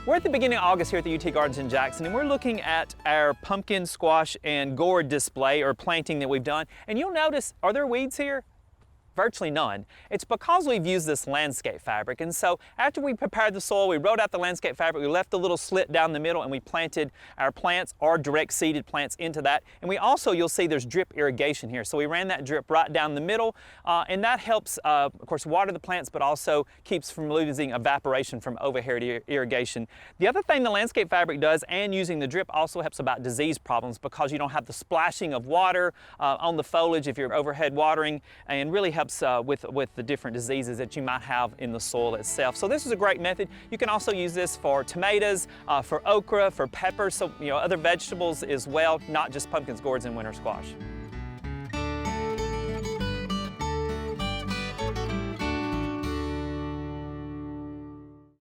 We're at the beginning of August here at the UT Gardens in Jackson, and we're looking at our pumpkin, squash, and gourd display or planting that we've done. And you'll notice, are there weeds here? Virtually none. It's because we've used this landscape fabric. And so after we prepared the soil, we wrote out the landscape fabric, we left a little slit down the middle, and we planted our plants or direct seeded plants into that. And we also, you'll see there's drip irrigation here. So we ran that drip right down the middle, and that helps, of course, water the plants, but also keeps from losing evaporation from overhead irrigation. The other thing the landscape fabric does, and using the drip, also helps about disease problems because you don't have the splashing of water on the foliage if you're overhead watering, and really helps with the different diseases that you might have in the soil itself. So this is a great method. You can also use this for tomatoes, for okra, for peppers, so other vegetables as well, not just pumpkins, gourds, and winter squash.